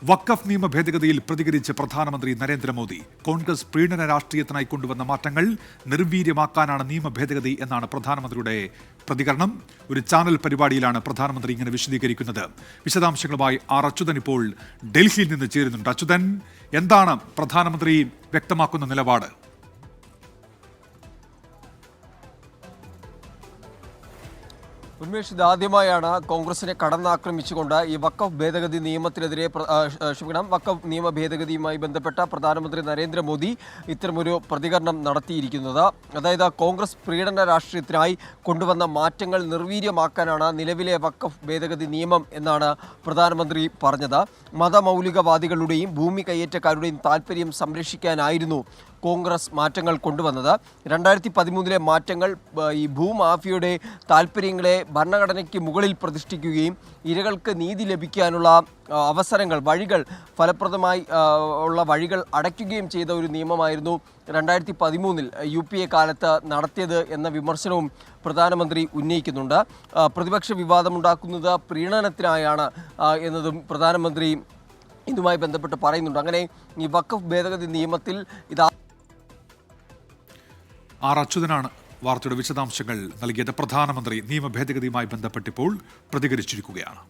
വഖഫ് നിയമ ഭേദഗതിയിൽ പ്രതികരിച്ച് പ്രധാനമന്ത്രി നരേന്ദ്രമോദി. കോൺഗ്രസ് പ്രീണന രാഷ്ട്രീയത്തിനായി കൊണ്ടുവന്ന മാറ്റങ്ങൾ നിർവീര്യമാക്കാനാണ് നിയമ ഭേദഗതി എന്നാണ് പ്രധാനമന്ത്രിയുടെ പ്രതികരണം. ഒരു ചാനൽ പരിപാടിയിലാണ് പ്രധാനമന്ത്രി ഇങ്ങനെ വിശദീകരിക്കുന്നത്. വിശദാംശങ്ങളുമായി അച്യുതൻ ഇപ്പോൾ ഡൽഹിയിൽ നിന്ന് ചേരുന്നുണ്ട്. അച്യുതൻ, എന്താണ് പ്രധാനമന്ത്രി വ്യക്തമാക്കുന്ന നിലപാട്? ഉന്മേഷ്, ഇതാദ്യമായാണ് കോൺഗ്രസിനെ കടന്നാക്രമിച്ചുകൊണ്ട് ഈ വഖഫ് ഭേദഗതി നിയമത്തിനെതിരെ വഖഫ് നിയമ ഭേദഗതിയുമായി ബന്ധപ്പെട്ട പ്രധാനമന്ത്രി നരേന്ദ്രമോദി ഇത്തരമൊരു പ്രതികരണം നടത്തിയിരിക്കുന്നത്. അതായത് കോൺഗ്രസ് പ്രീണന രാഷ്ട്രീയത്തിനായി കൊണ്ടുവന്ന മാറ്റങ്ങൾ നിർവീര്യമാക്കാനാണ് നിലവിലെ വഖഫ് ഭേദഗതി നിയമം എന്നാണ് പ്രധാനമന്ത്രി പറഞ്ഞത്. മതമൗലികവാദികളുടെയും ഭൂമി കയ്യേറ്റക്കാരുടെയും താല്പര്യം സംരക്ഷിക്കാനായിരുന്നു കോൺഗ്രസ് മാറ്റങ്ങൾ കൊണ്ടുവന്നത്. 2013 മാറ്റങ്ങൾ ഈ ഭൂമാഫിയയുടെ താല്പര്യങ്ങളെ ഭരണഘടനയ്ക്ക് മുകളിൽ പ്രതിഷ്ഠിക്കുകയും ഇരകൾക്ക് നീതി ലഭിക്കാനുള്ള വഴികൾ ഫലപ്രദമായി ഉള്ള വഴികൾ അടയ്ക്കുകയും ചെയ്ത ഒരു നിയമമായിരുന്നു 2013 UPA കാലത്ത് നടത്തിയത് എന്ന വിമർശനവും പ്രധാനമന്ത്രി ഉന്നയിക്കുന്നുണ്ട്. പ്രതിപക്ഷ വിവാദമുണ്ടാക്കുന്നത് പ്രീണനത്തിനായാണ് എന്നതും പ്രധാനമന്ത്രി ഇതുമായി ബന്ധപ്പെട്ട് പറയുന്നുണ്ട്. അങ്ങനെ ഈ വഖഫ് ഭേദഗതി നിയമത്തിൽ അച്യുതനാണ് വാർത്തയുടെ വിശദാംശങ്ങൾ നൽകിയത്. പ്രധാനമന്ത്രി നിയമ ഭേദഗതിയുമായി ബന്ധപ്പെട്ടിപ്പോൾ പ്രതികരിച്ചിരിക്കുകയാണ്.